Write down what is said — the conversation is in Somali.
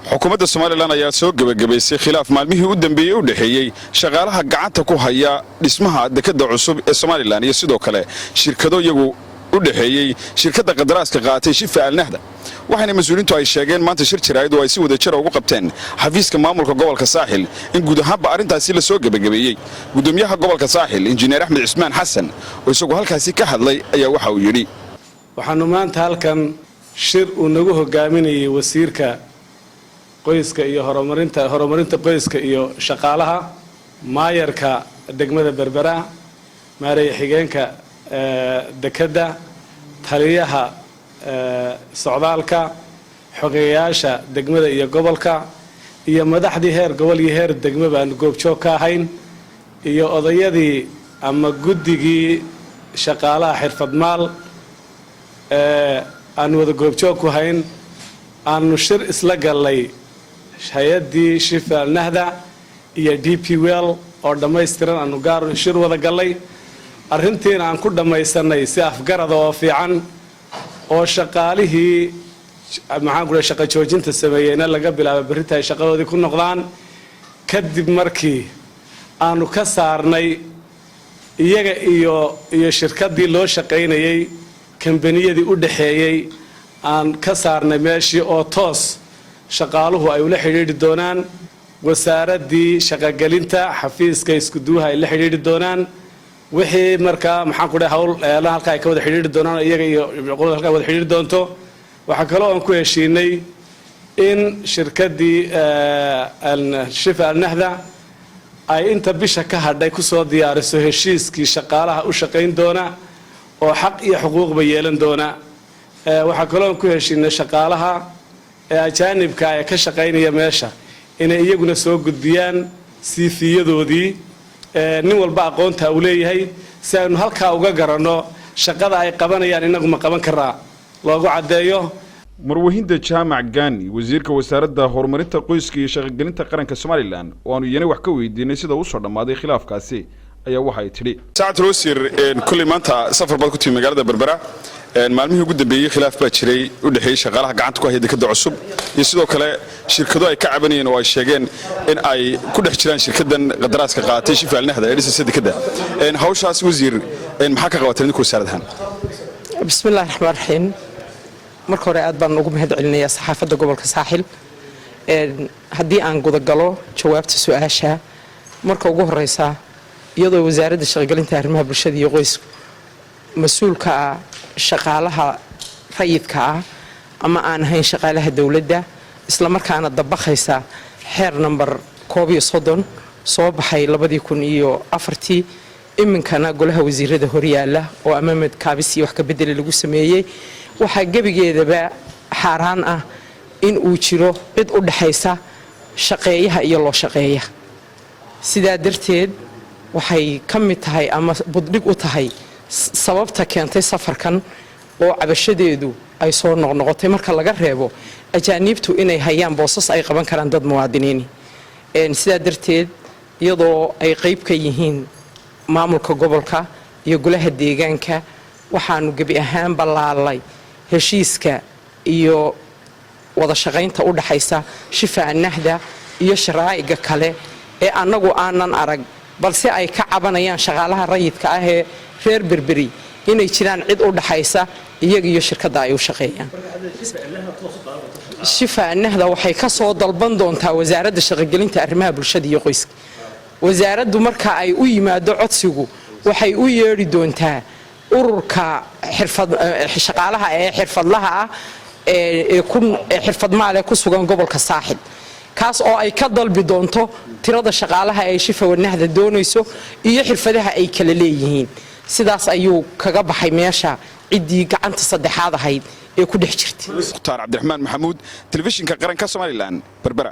xukuumadda Soomaaliland ayaa soo gabagabaysay khilaaf maalmihii u dambeeyay u dhaxeeyay shaqaalaha gacanta ku haya dhismaha dekedda cusub ee Soomaaliland iyo sidoo kale shirkado iyagu u dhaxeeyay shirkadda qadaraaska qaatay Shifa Al-Nahda waxayna mas'uuliyiintu ay sheegeen maanta shir jiraayad oo ay si wada jir ugu qabteen xafiiska maamulka gobolka Saaxil in guud ahaanba arintaasi la soo gabagabeeyay gudoomiyaha gobolka Saaxil injineer Axmed Cismaan Xasan oo isagu halkaasi ka hadlay ayaa waxa uu yiri waxaanu maanta halkan shir uu nagu hogaaminayay wasiirka qoyska iyo horumarinta qoyska iyo shaqaalaha maayarka degmada Berbera maareey xigeenka dekedda taliyaha socdaalka xogeyaasha degmada iyo gobolka iyo madaxdii heer gobol iyo heer degmo baan goobjoog ka ahayn iyo odayadii ama guddigii shaqaalaha xirfadmaal aan wada goobjoog ku hayn aanu shir isla galay hay'adii Shifa Al-Nahda iyo DP Well oo dhameystiran aanu gaar shir wada galay arrintiina aan ku dhameysanay si afgarad oo fiican oo shaqaalihii maxaan ku shaqo joojinta sameeyayna laga bilaabo berita ay shaqadoodii ku noqdaan kadib markii aanu ka saarnay iyaga iyo shirkadii loo shaqeynayay kambaniyadii u dhaxeeyay aan ka saarnay meeshii oo toos shaqaaluhu ay ula xiriiri doonaan wasaaradii shaqagelinta xafiiska isku duuha ay la xiriiri doonaan wixii markaa maxaan ku dhahay hawl halka ay ka wada xiriiri doonaan iyaga iyo shaqada halka wada xiriiri doonto waxa kale oo aan ku heshiinay in shirkadii Shifa Al-Nahda ay inta bisha ka hadhay ku soo diyaariso heshiiskii shaqaalaha u shaqeyn doona oo xaq iyo xuquuqba yeelan doona waxa kale oo aan ku heshiinay shaqaalaha ajaanibka ay ka shaqeynaya meesha inay iyaguna soo gudbiyaan CV-yadoodii nin walba aqoonta uu leeyahay si aynu halka uga garanno shaqada ay qabanayaan inagu ma qaban karaa loogu cadeeyo marwahinda jaamac gaani wasiirka wasaaradda horumarinta qoyska iyo shaqagelinta qaranka Soomaaliland oo aanu yana wax ka weydiinay sida uu soo dhamaaday khilaafkaasi ayaa waxa ay tiri saacad roosir kulli maanta safar bad ku timid magaalada Berbera maalmihii ugu dambeeyay khilaaf baa jiray u dhaxeeyay shaqaalaha gacanta ku haya dekedda cusub iyo sidoo kale shirkado ay ka cabanayeen oo ay sheegeen in ay ku dhex jiraan shirkadan qadaraaska qaatay Shifa Al-Nahda ee dhisay dekedda hawshaas wasiir maxaa ka qabatay idinku wasaaradahan bismillaahir rahmaanir rahiim marka hore aad baan ugu mahadcelinayaa saxaafadda gobolka Saaxil haddii aan guda galo jawaabta su'aasha marka ugu horeysa iyadoo wasaaradda shaqagelinta arrimaha bulshada iyo qoyska mas'uulka shaqaalaha rayidka ah ama aan ahayn shaqaalaha dawladda isla markaana dabaqaysa xeer number 31 soo baxay 2004 iminkana golaha wasiirada horyaala oo amaamad kaabisi wax ka bedel lagu sameeyay waxa gabigeedaba xaraan ah in uu jiro cid u dhaxaysa shaqeeyaha iyo loo shaqeeya sidaa darteed waxay ka mid tahay ama buddig u tahay sababta keentay safarkan oo cabashadeedu ay soo noqnoqotay marka laga reebo ajaanibtu inay hayaan boosas ay qaban karaan dad muwaadiniin sidaa darteed iyadoo ay qayb ka yihiin maamulka gobolka iyo golaha deegaanka waxaanu gabi ahaan balaalay heshiiska iyo wada shaqaynta u dhaxaysa Shifa Al-Nahda iyo sharaa'iga kale ee anagu aanan arag balse ay ka cabanayaan shaqaalaha rayidka ah ee reer Berberi inay jiraan cid u dhaxaysa iyaga iyo shirkadda ay u shaqeeyaan Shifa Al-Nahda waxay ka soo dalban doontaa wasaaradda shaqagelinta arrimaha bulshada iyo qoyska wasaaraddu marka ay u yimaado codsigu waxay u yeeri doontaa ururka shaqaalaha ee xirfadlaha ah ee xirfadmaal ku sugan gobolka Saaxil kaas oo ay ka dalbi doonto tirada shaqaalaha ee Shifa Al-Nahda doonayso iyo xirfadaha ay kala leeyihiin sidaas ayuu kaga baxay meesha cidii gacanta saddexaad ahayd ee ku dhex jirtay Mukhtaar Cabdiraxmaan Maxamuud telefishinka qaranka Soomaaliland Berbera.